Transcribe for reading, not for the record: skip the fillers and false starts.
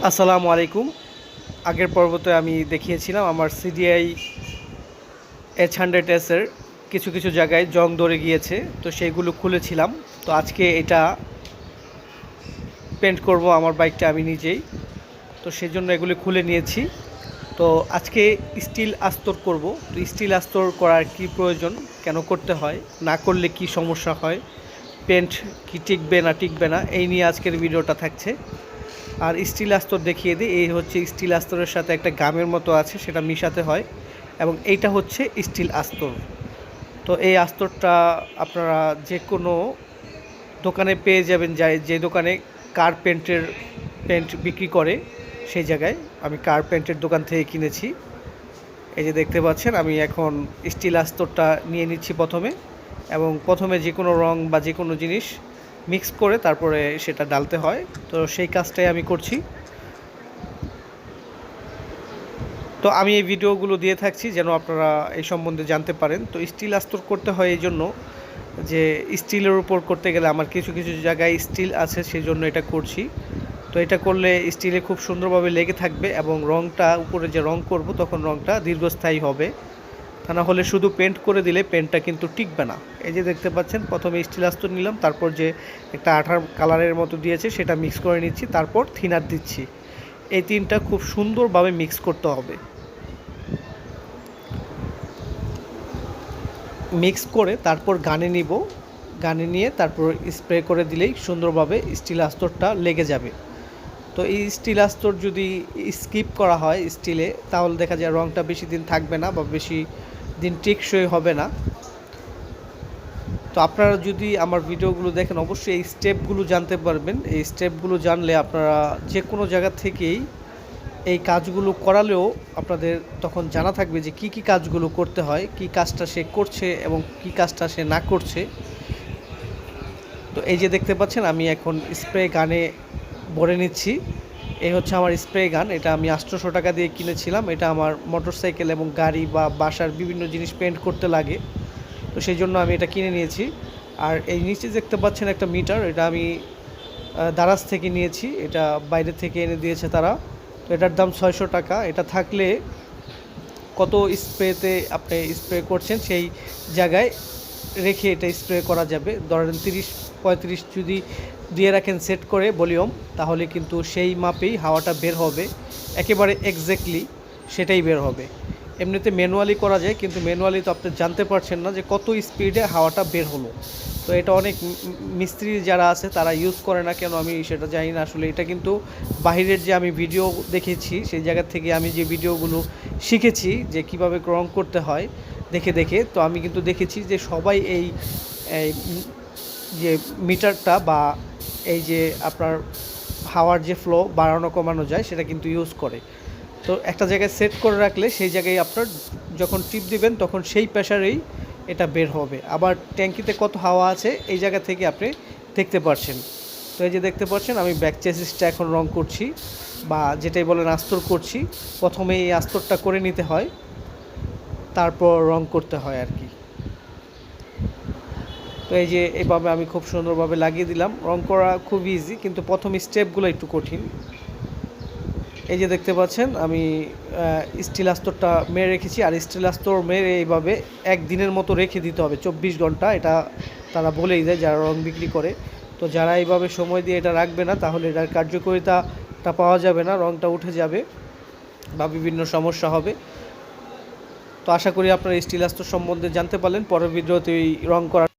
আসসালামু আলাইকুম। আগের পর্বতে আমি দেখিয়েছিলাম আমার সিডিআই h100s এর কিছু কিছু জায়গায় জং ধরে গিয়েছে, তো সেইগুলো খুলেছিলাম। তো আজকে এটা পেন্ট করব আমার বাইকটা আমি নিজেই, তো সেজন্য এগুলো খুলে নিয়েছি। তো আজকে স্টিল আস্তর করব। তো স্টিল আস্তর করার কি প্রয়োজন, কেন করতে হয়, না করলে কি সমস্যা হয়, পেন্ট কি টিকবে না টিকবে না, এই নিয়ে আজকের ভিডিওটা থাকছে। আর স্টিল আস্তর দেখিয়ে দিই, এই হচ্ছে স্টিল আস্তরের সাথে একটা গামের মতো আছে, সেটা মিশাতে হয়, এবং এইটা হচ্ছে স্টিল আস্তর। তো এই আস্তরটা আপনারা যে কোনো দোকানে পেয়ে যাবেন, যে দোকানে কার পেন্ট বিক্রি করে, সেই জায়গায় আমি কার পেন্টের দোকান থেকে কিনেছি। এই যে দেখতে পাচ্ছেন, আমি এখন স্টিল আস্তরটা নিয়ে নিচ্ছি প্রথমে, এবং প্রথমে যে কোনো রং বা যে কোনো জিনিস মিক্স করে তারপরে সেটা ডালতে হয়। তো সেই কাজটাই আমি করছি। তো আমি এই ভিডিওগুলো দিয়ে থাকছি যেন আপনারা এই সম্বন্ধে জানতে পারেন। তো স্টিল আস্তর করতে হয় এই জন্য যে স্টিলের উপর করতে গেলে আমার কিছু কিছু জায়গায় স্টিল আছে, সেই জন্য এটা করছি। তো এটা করলে স্টিলে খুব সুন্দরভাবে লেগে থাকবে, এবং রঙটা উপরে যে রং করব তখন রঙটা দীর্ঘস্থায়ী হবে। তা না হলে শুধু পেন্ট করে দিলে পেন্টটা কিন্তু টিকবে না। এই যে দেখতে পাচ্ছেন, প্রথমে স্টিল আস্তর নিলাম, তারপর যে একটা আঠার কালারের মতো দিয়েছে সেটা মিক্স করে নিচ্ছি, তারপর থিনার দিচ্ছি। এই তিনটা খুব সুন্দরভাবে মিক্স করতে হবে। মিক্স করে তারপর গানে নিব, গানে নিয়ে তারপর স্প্রে করে দিলেই সুন্দরভাবে স্টিল আস্তরটা লেগে যাবে। তো এই স্টিল আস্তর যদি স্কিপ করা হয় স্টিলে, তাহলে দেখা যায় রঙটা বেশি দিন থাকবে না বা বেশি দিন টেকসই হবে না। তো আপনারা যদি আমার ভিডিওগুলো দেখেন, অবশ্যই এই স্টেপগুলো জানতে পারবেন। এই স্টেপগুলো জানলে আপনারা যে কোনো জায়গা থেকেই এই কাজগুলো করালেও আপনাদের তখন জানা থাকবে যে কি কি কাজগুলো করতে হয়, কি কাজটা সে করছে এবং কি কাজটা সে না করছে। তো এই যে দেখতে পাচ্ছেন, আমি এখন স্প্রে গানে ভরে নিচ্ছি। এই হচ্ছে আমার স্প্রে গান, এটা আমি 800 টাকা দিয়ে কিনেছিলাম। এটা আমার মোটরসাইকেল এবং গাড়ি বা বাসার বিভিন্ন জিনিস পেন্ট করতে লাগে, তো সেই জন্য আমি এটা কিনে নিয়েছি। আর এই নিচে দেখতে পাচ্ছেন একটা মিটার, এটা আমি দারাজ থেকে নিয়েছি, এটা বাইরে থেকে এনে দিয়েছে তারা। তো এটার দাম 600 টাকা। এটা থাকলে কত স্প্রেতে আপনি স্প্রে করছেন সেই জায়গায় রেখে এটা স্প্রে করা যাবে। ধরেন 30-35 যদি দিয়ে রাখেন সেট করে ভলিউম, তাহলে কিন্তু সেই মাপেই হাওয়াটা বের হবে, একেবারে এক্স্যাক্টলি সেটাই বের হবে। এমনিতে ম্যানুয়ালি করা যায়, কিন্তু ম্যানুয়ালি তো আপনি জানতে পারছেন না যে কত স্পিডে হাওয়াটা বের হলো। তো এটা অনেক মিস্ত্রি যারা আছে তারা ইউজ করে না, কেন আমি সেটা জানি না আসলে। এটা কিন্তু বাহিরের যে আমি ভিডিও দেখেছি, সেই জায়গা থেকে আমি যে ভিডিওগুলো শিখেছি যে কীভাবে রং করতে হয় দেখে দেখে, তো আমি কিন্তু দেখেছি যে সবাই এই যে মিটারটা বা এই যে আপনার হাওয়ার যে ফ্লো বাড়ানো কমানো যায় সেটা কিন্তু ইউজ করে। তো একটা জায়গায় সেট করে রাখলে সেই জায়গায় আপনার যখন টিপ দিবেন তখন সেই প্রেসারেই এটা বের হবে। আবার ট্যাঙ্কিতে কত হাওয়া আছে এই জায়গা থেকে আপনি দেখতে পাচ্ছেন। তো এই যে দেখতে পাচ্ছেন, আমি ব্যাক চেসিসটা এখন রং করছি, বা যেটাই বলেন আস্তর করছি। প্রথমে এই আস্তরটা করে নিতে হয়, তারপর রং করতে হয় আর কি। তো এই যে এইভাবে আমি খুব সুন্দরভাবে লাগিয়ে দিলাম। রং করা খুব ইজি, কিন্তু প্রথম স্টেপগুলো একটু কঠিন। এই যে দেখতে পাচ্ছেন, আমি স্টিল আস্তরটা মেরে রেখেছি। আর স্টিল আস্তর মেরে এইভাবে একদিনের মতো রেখে দিতে হবে, 24 ঘন্টা। এটা তারা বলেই দেয় যারা রং বিক্রি করে। তো যারা এইভাবে সময় দিয়ে এটা রাখবে না, তাহলে এটার কার্যকারিতাটা পাওয়া যাবে না, রংটা উঠে যাবে বা বিভিন্ন সমস্যা হবে। তো আশা করি আপনারা স্টিল আস্তর সম্বন্ধে জানতে পারলেন। পরের ভিডিওতে রং করা